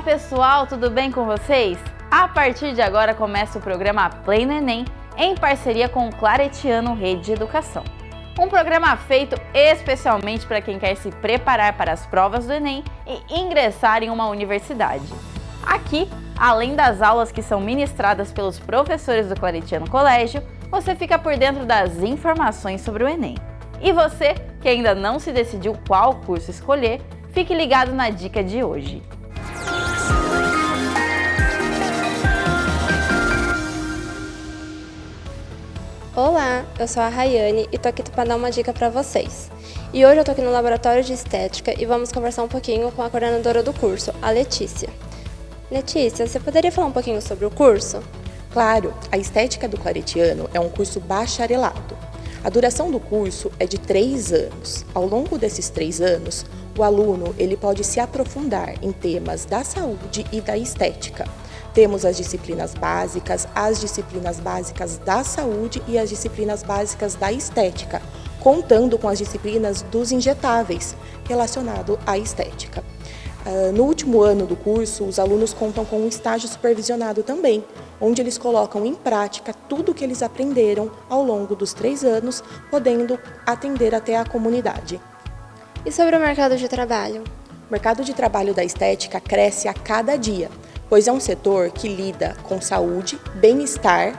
pessoal, tudo bem com vocês? A partir de agora começa o programa Play no Enem, em parceria com o Claretiano Rede de Educação. Um programa feito especialmente para quem quer se preparar para as provas do Enem e ingressar em uma universidade. Aqui, além das aulas que são ministradas pelos professores do Claretiano Colégio, você fica por dentro das informações sobre o Enem. E você, que ainda não se decidiu qual curso escolher, fique ligado na dica de hoje. Olá, eu sou a Rayane e tô aqui para dar uma dica para vocês. E hoje eu tô aqui no Laboratório de Estética e vamos conversar um pouquinho com a coordenadora do curso, a Letícia. Letícia, você poderia falar um pouquinho sobre o curso? Claro, a Estética do Claretiano é um curso bacharelado. A duração do curso é de 3 anos. Ao longo desses 3 anos, o aluno ele pode se aprofundar em temas da saúde e da estética. Temos as disciplinas básicas da saúde e as disciplinas básicas da estética, contando com as disciplinas dos injetáveis relacionado à estética. No último ano do curso, os alunos contam com um estágio supervisionado também, onde eles colocam em prática tudo o que eles aprenderam ao longo dos 3 anos, podendo atender até a comunidade. E sobre o mercado de trabalho? O mercado de trabalho da estética cresce a cada dia, pois é um setor que lida com saúde, bem-estar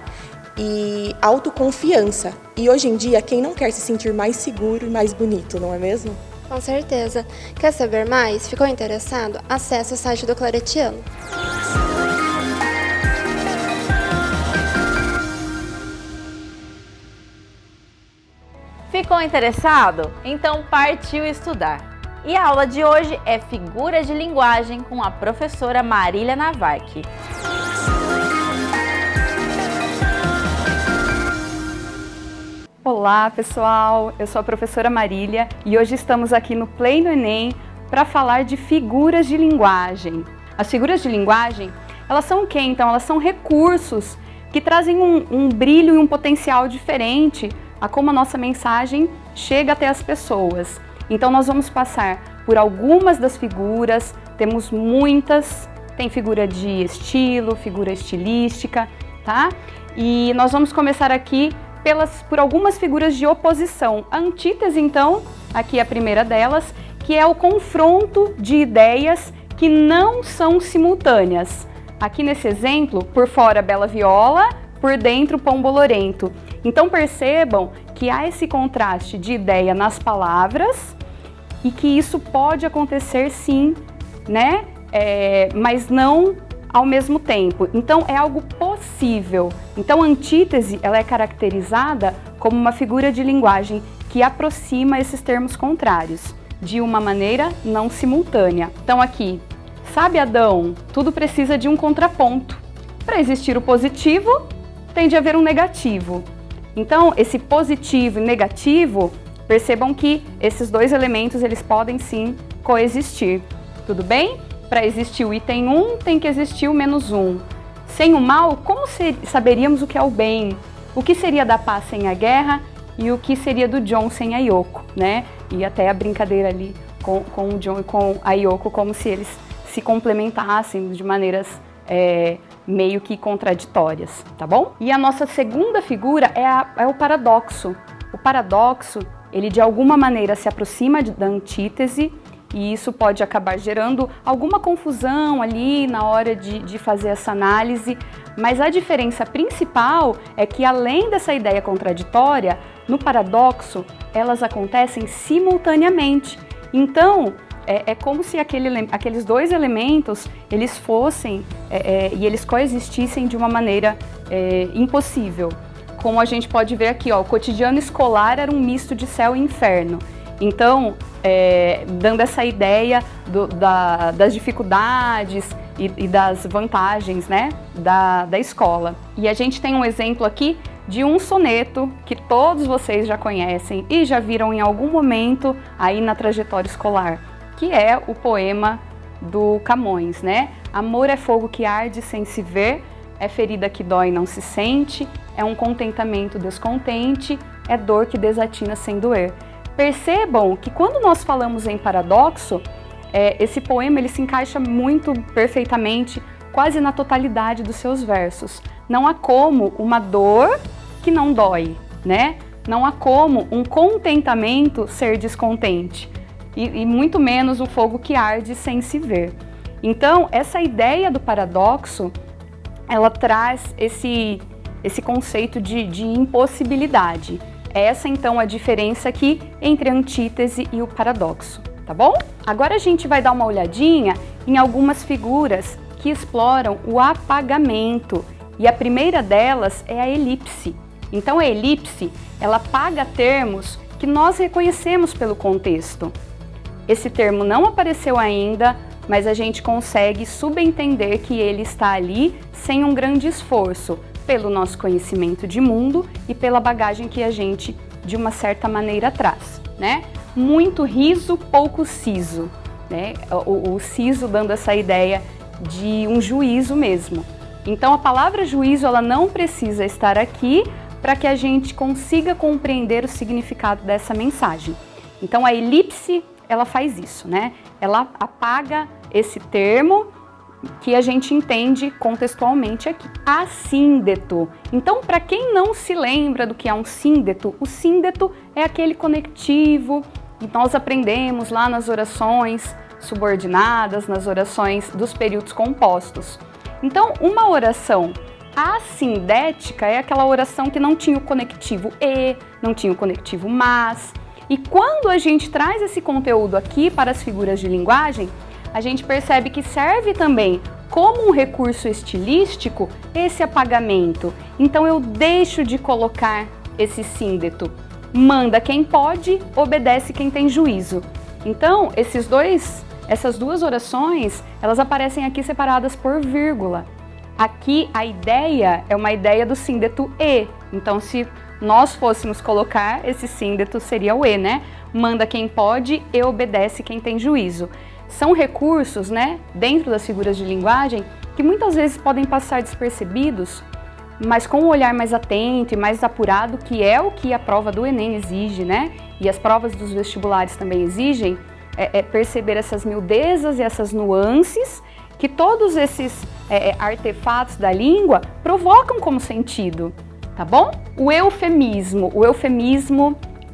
e autoconfiança. E hoje em dia, quem não quer se sentir mais seguro e mais bonito, não é mesmo? Com certeza. Quer saber mais? Ficou interessado? Acesse o site do Claretiano. Ficou interessado? Então partiu estudar! E a aula de hoje é Figuras de Linguagem com a professora Marília Navarque. Olá pessoal, eu sou a professora Marília e hoje estamos aqui no Play no Enem para falar de figuras de linguagem. As figuras de linguagem, elas são o quê? Então, elas são recursos que trazem um brilho e um potencial diferente a como a nossa mensagem chega até as pessoas. Então nós vamos passar por algumas das figuras, temos muitas, tem figura de estilo, figura estilística, tá? E nós vamos começar aqui por algumas figuras de oposição. A antítese, então, aqui é a primeira delas, que é o confronto de ideias que não são simultâneas. Aqui nesse exemplo, por fora Bela Viola, por dentro Pão Bolorento. Então percebam que há esse contraste de ideia nas palavras e que isso pode acontecer sim, né? Mas não ao mesmo tempo. Então é algo possível. Então a antítese ela é caracterizada como uma figura de linguagem que aproxima esses termos contrários de uma maneira não simultânea. Então aqui, sabe Adão, tudo precisa de um contraponto. Para existir o positivo, tem de haver um negativo. Então, esse positivo e negativo, percebam que esses dois elementos eles podem sim coexistir. Tudo bem? Para existir o item 1, tem que existir o menos 1. Sem o mal, como saberíamos o que é o bem? O que seria da paz sem a guerra e o que seria do John sem a Yoko, né? E até a brincadeira ali com o John e com a Yoko, como se eles se complementassem de maneiras meio que contraditórias, tá bom? E a nossa segunda figura é o paradoxo. O paradoxo, ele de alguma maneira se aproxima da antítese e isso pode acabar gerando alguma confusão ali na hora de fazer essa análise, mas a diferença principal é que além dessa ideia contraditória, no paradoxo, elas acontecem simultaneamente. Então, é como se aqueles dois elementos, eles fossem e eles coexistissem de uma maneira impossível. Como a gente pode ver aqui, ó, o cotidiano escolar era um misto de céu e inferno. Então, dando essa ideia das dificuldades e das vantagens, né, da escola. E a gente tem um exemplo aqui de um soneto que todos vocês já conhecem e já viram em algum momento aí na trajetória escolar, que é o poema do Camões, né? Amor é fogo que arde sem se ver, é ferida que dói e não se sente, é um contentamento descontente, é dor que desatina sem doer. Percebam que quando nós falamos em paradoxo, esse poema ele se encaixa muito perfeitamente, quase na totalidade dos seus versos. Não há como uma dor que não dói, né? Não há como um contentamento ser descontente, e muito menos um fogo que arde sem se ver. Então, essa ideia do paradoxo, ela traz esse conceito de impossibilidade. Essa, então, a diferença aqui entre a antítese e o paradoxo, tá bom? Agora a gente vai dar uma olhadinha em algumas figuras que exploram o apagamento, e a primeira delas é a elipse. Então, a elipse, ela apaga termos que nós reconhecemos pelo contexto. Esse termo não apareceu ainda, mas a gente consegue subentender que ele está ali sem um grande esforço, pelo nosso conhecimento de mundo e pela bagagem que a gente, de uma certa maneira, traz, né? Muito riso, pouco siso, né? O siso dando essa ideia de um juízo mesmo. Então, a palavra juízo, ela não precisa estar aqui para que a gente consiga compreender o significado dessa mensagem. Então, a elipse, ela faz isso, né? Ela apaga esse termo que a gente entende contextualmente aqui. Assíndeto. Então, para quem não se lembra do que é um síndeto, o síndeto é aquele conectivo que nós aprendemos lá nas orações subordinadas, nas orações dos períodos compostos. Então, uma oração assindética é aquela oração que não tinha o conectivo e, não tinha o conectivo mas. E quando a gente traz esse conteúdo aqui para as figuras de linguagem, a gente percebe que serve também como um recurso estilístico esse apagamento. Então eu deixo de colocar esse síndeto. Manda quem pode, obedece quem tem juízo. Então essas duas orações, elas aparecem aqui separadas por vírgula. Aqui a ideia é uma ideia do síndeto e. Então se nós fôssemos colocar esse síndeto, seria o e, né? Manda quem pode e obedece quem tem juízo. São recursos, né, dentro das figuras de linguagem, que muitas vezes podem passar despercebidos, mas com um olhar mais atento e mais apurado, que é o que a prova do Enem exige, né? E as provas dos vestibulares também exigem, perceber essas miudezas e essas nuances que todos esses artefatos da língua provocam como sentido, tá bom? O eufemismo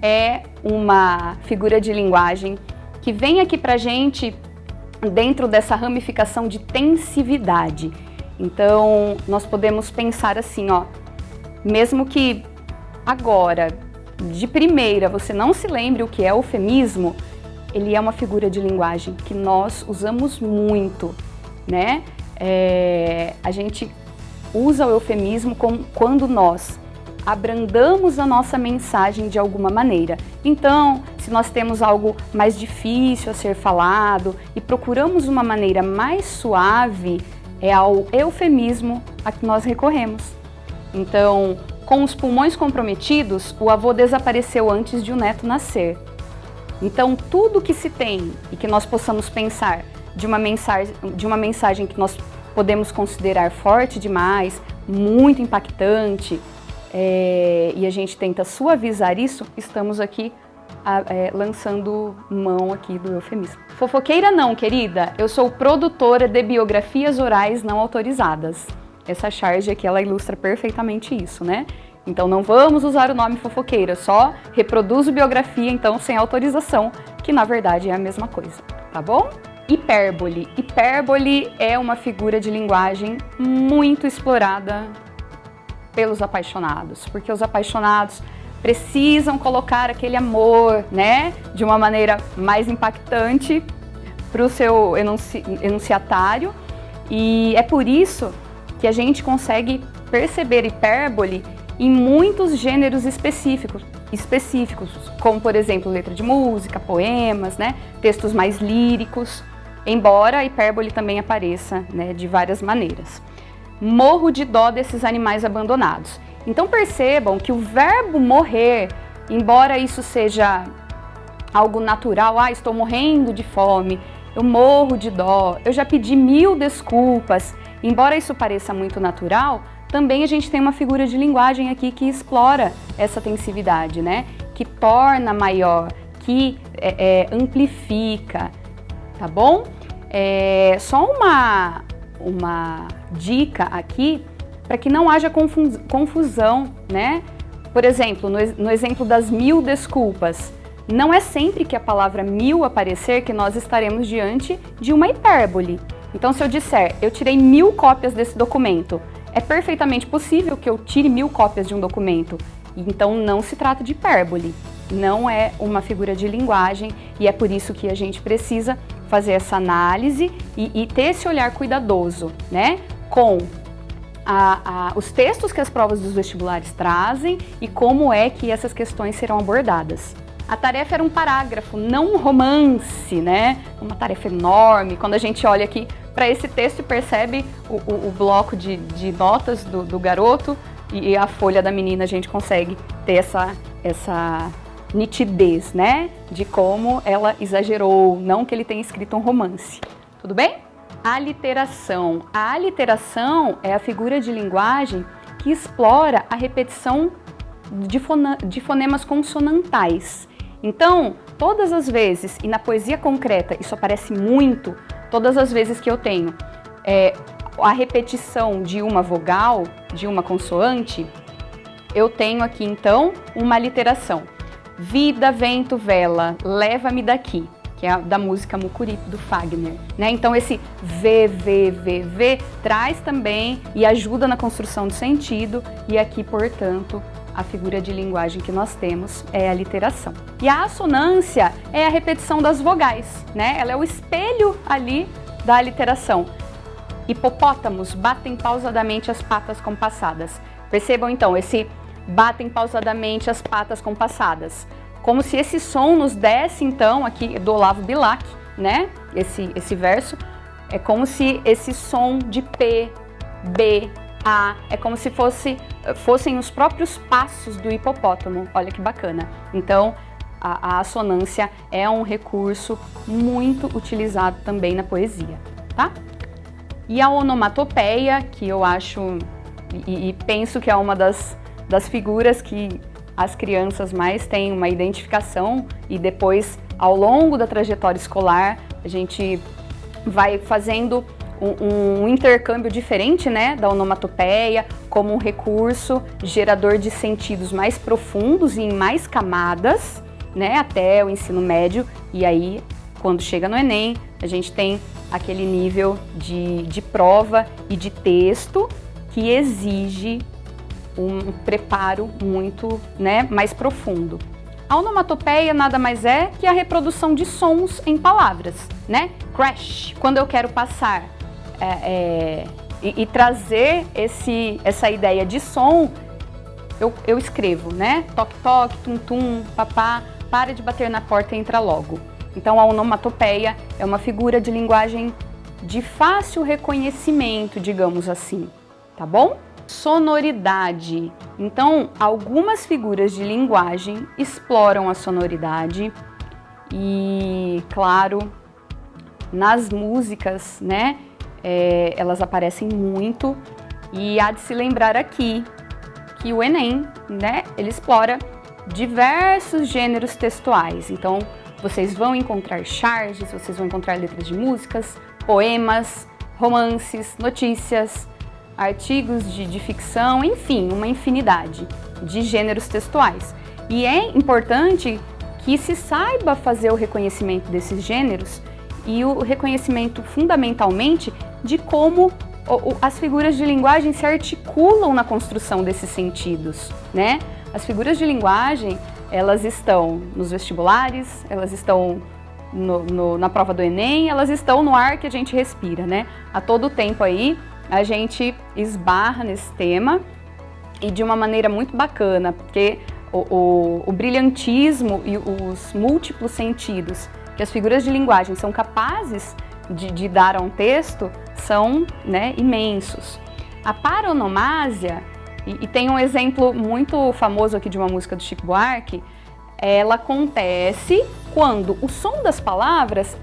é uma figura de linguagem que vem aqui pra gente dentro dessa ramificação de tensividade. Então, nós podemos pensar assim, ó, mesmo que agora, de primeira, você não se lembre o que é eufemismo, ele é uma figura de linguagem que nós usamos muito, né? A gente usa o eufemismo quando nós abrandamos a nossa mensagem de alguma maneira. Então, se nós temos algo mais difícil a ser falado e procuramos uma maneira mais suave, é ao eufemismo a que nós recorremos. Então, com os pulmões comprometidos, o avô desapareceu antes de o neto nascer. Então, tudo que se tem e que nós possamos pensar de uma mensagem que nós podemos considerar forte demais, muito impactante, e a gente tenta suavizar isso, estamos aqui lançando mão aqui do eufemismo. Fofoqueira não, querida, eu sou produtora de biografias orais não autorizadas. Essa charge aqui, ela ilustra perfeitamente isso, né? Então não vamos usar o nome fofoqueira, só reproduzo biografia, então, sem autorização, que na verdade é a mesma coisa, tá bom? Hipérbole. Hipérbole é uma figura de linguagem muito explorada pelos apaixonados, porque os apaixonados precisam colocar aquele amor, né, de uma maneira mais impactante para o seu enunciatário, e é por isso que a gente consegue perceber hipérbole em muitos gêneros específicos, como por exemplo letra de música, poemas, né, textos mais líricos, embora a hipérbole também apareça, né, de várias maneiras. Morro de dó desses animais abandonados. Então percebam que o verbo morrer, embora isso seja algo natural, estou morrendo de fome, eu morro de dó, eu já pedi 1000 desculpas, embora isso pareça muito natural, também a gente tem uma figura de linguagem aqui que explora essa tensividade, né? Que torna maior, que amplifica. tá bom? Só uma dica aqui para que não haja confusão, né? Por exemplo, no exemplo das 1000 desculpas, não é sempre que a palavra 1000 aparecer que nós estaremos diante de uma hipérbole. Então, se eu disser, eu tirei 1000 cópias desse documento, é perfeitamente possível que eu tire 1000 cópias de um documento. Então, não se trata de hipérbole, não é uma figura de linguagem e é por isso que a gente precisa fazer essa análise e ter esse olhar cuidadoso, né? Com os textos que as provas dos vestibulares trazem e como é que essas questões serão abordadas. A tarefa era um parágrafo, não um romance, né? Uma tarefa enorme. Quando a gente olha aqui para esse texto e percebe o bloco de notas do garoto e a folha da menina, a gente consegue ter essa nitidez, né? De como ela exagerou, não que ele tenha escrito um romance. Tudo bem? Aliteração. A aliteração é a figura de linguagem que explora a repetição de fonemas consonantais. Então, todas as vezes, e na poesia concreta isso aparece muito, todas as vezes que eu tenho a repetição de uma vogal, de uma consoante, eu tenho aqui então uma aliteração. Vida, vento, vela, leva-me daqui, que é da música Mucuripe, do Fagner, né? Então esse V traz também e ajuda na construção do sentido e aqui, portanto, a figura de linguagem que nós temos é a literação. E a assonância é a repetição das vogais, né? Ela é o espelho ali da aliteração. Hipopótamos batem pausadamente as patas compassadas. Percebam então, esse batem pausadamente as patas compassadas. Como se esse som nos desse então, aqui do Olavo Bilac, né? Esse verso, é como se esse som de P, B, A, é como se fossem os próprios passos do hipopótamo. Olha que bacana. Então, a assonância é um recurso muito utilizado também na poesia, tá? E a onomatopeia, que eu acho e penso que é uma das figuras que as crianças mais têm uma identificação e depois, ao longo da trajetória escolar, a gente vai fazendo um intercâmbio diferente, né, da onomatopeia como um recurso gerador de sentidos mais profundos e em mais camadas, né, até o ensino médio. E aí, quando chega no Enem, a gente tem aquele nível de prova e de texto que exige um preparo muito, né, mais profundo. A onomatopeia nada mais é que a reprodução de sons em palavras, né? Crash, quando eu quero passar e trazer essa ideia de som, eu escrevo, né? Toque, toque, tum, tum, papá, para de bater na porta e entra logo. Então a onomatopeia é uma figura de linguagem de fácil reconhecimento, digamos assim, tá bom? Sonoridade. Então, algumas figuras de linguagem exploram a sonoridade e, claro, nas músicas, né, elas aparecem muito e há de se lembrar aqui que o Enem, né, ele explora diversos gêneros textuais. Então, vocês vão encontrar charges, vocês vão encontrar letras de músicas, poemas, romances, notícias, artigos de ficção, enfim, uma infinidade de gêneros textuais. E é importante que se saiba fazer o reconhecimento desses gêneros e o reconhecimento fundamentalmente de como as figuras de linguagem se articulam na construção desses sentidos, né? As figuras de linguagem, elas estão nos vestibulares, elas estão na prova do Enem, elas estão no ar que a gente respira, né? A todo tempo aí, a gente esbarra nesse tema e de uma maneira muito bacana, porque o brilhantismo e os múltiplos sentidos que as figuras de linguagem são capazes de dar a um texto são, né, imensos. A paronomásia, e tem um exemplo muito famoso aqui de uma música do Chico Buarque, ela acontece quando o som das palavras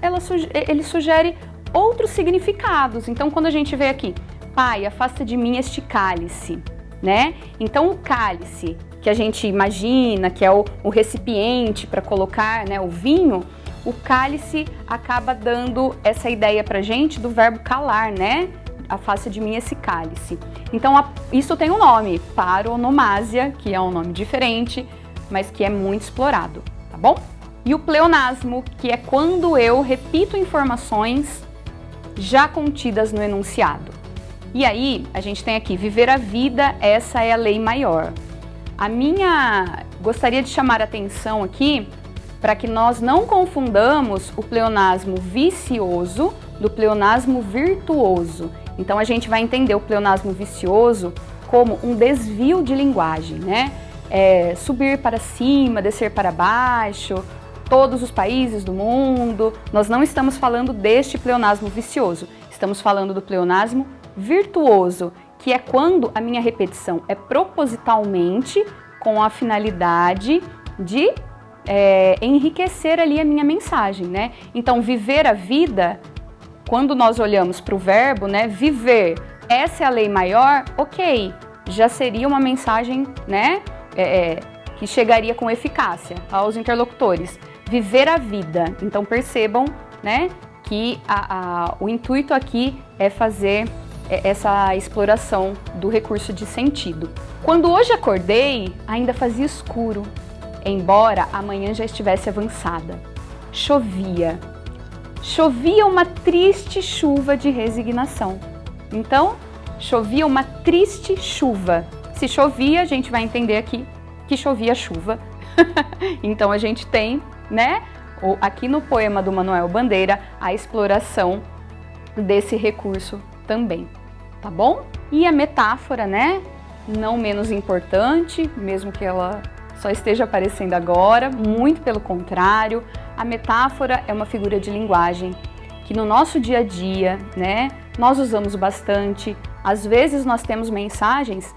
ele sugere outros significados. Então, quando a gente vê aqui, Pai, afasta de mim este cálice, né? Então, o cálice, que a gente imagina que é o recipiente para colocar, né, o vinho o cálice acaba dando essa ideia pra gente do verbo calar, né? Afasta de mim esse cálice. Então, isso tem um nome, paronomásia, que é um nome diferente, mas que é muito explorado, tá bom? E o pleonasmo, que é quando eu repito informações já contidas no enunciado. E aí, a gente tem aqui, viver a vida, essa é a lei maior. Gostaria de chamar a atenção aqui para que nós não confundamos o pleonasmo vicioso do pleonasmo virtuoso. Então, a gente vai entender o pleonasmo vicioso como um desvio de linguagem, né? Subir para cima, descer para baixo, todos os países do mundo. Nós não estamos falando deste pleonasmo vicioso, estamos falando do pleonasmo virtuoso, que é quando a minha repetição é propositalmente com a finalidade de enriquecer ali a minha mensagem, né? Então, viver a vida, quando nós olhamos para o verbo, né, viver, essa é a lei maior, ok, já seria uma mensagem, né, que chegaria com eficácia aos interlocutores. Viver a vida, então percebam, né, que o intuito aqui é fazer essa exploração do recurso de sentido. Quando hoje acordei, ainda fazia escuro, embora a manhã já estivesse avançada. Chovia. Chovia uma triste chuva de resignação. Então, chovia uma triste chuva. Se chovia, a gente vai entender aqui que chovia chuva. Então, a gente tem, né, aqui no poema do Manuel Bandeira, a exploração desse recurso também, tá bom? E a metáfora, né, não menos importante, mesmo que ela só esteja aparecendo agora, muito pelo contrário, a metáfora é uma figura de linguagem que no nosso dia a dia, né, nós usamos bastante. Às vezes nós temos mensagens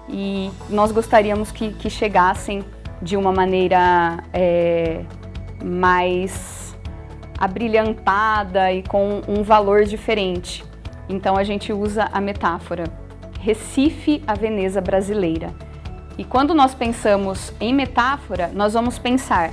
e nós gostaríamos que chegassem de uma maneira mais abrilhantada e com um valor diferente. Então a gente usa a metáfora. Recife, a Veneza brasileira. E quando nós pensamos em metáfora, nós vamos pensar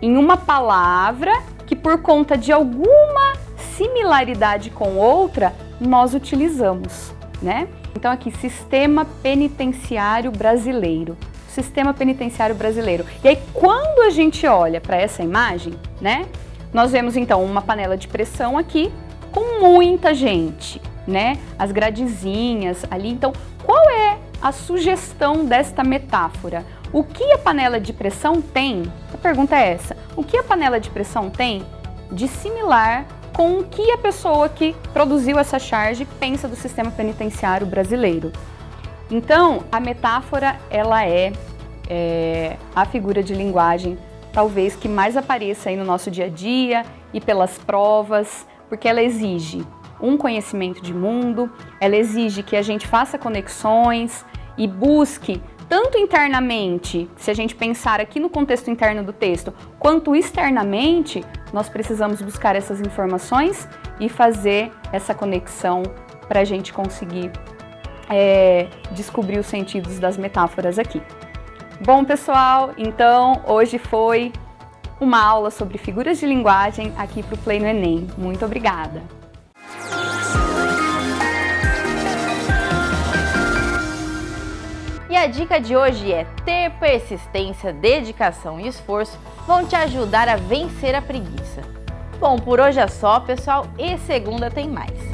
em uma palavra que, por conta de alguma similaridade com outra, nós utilizamos, né? Então aqui, sistema penitenciário brasileiro. Sistema penitenciário brasileiro. E aí, quando a gente olha para essa imagem, né? Nós vemos então uma panela de pressão aqui com muita gente, né? As gradezinhas ali. Então, qual é a sugestão desta metáfora? O que a panela de pressão tem? A pergunta é essa. O que a panela de pressão tem de similar com o que a pessoa que produziu essa charge pensa do sistema penitenciário brasileiro? Então, a metáfora, ela é a figura de linguagem talvez que mais apareça aí no nosso dia a dia e pelas provas, porque ela exige um conhecimento de mundo, ela exige que a gente faça conexões e busque tanto internamente, se a gente pensar aqui no contexto interno do texto, quanto externamente, nós precisamos buscar essas informações e fazer essa conexão para a gente conseguir descobrir os sentidos das metáforas aqui. Bom, pessoal, então hoje foi uma aula sobre figuras de linguagem aqui para o Play no Enem. Muito obrigada! E a dica de hoje é: ter persistência, dedicação e esforço vão te ajudar a vencer a preguiça. Bom, por hoje é só, pessoal, e segunda tem mais.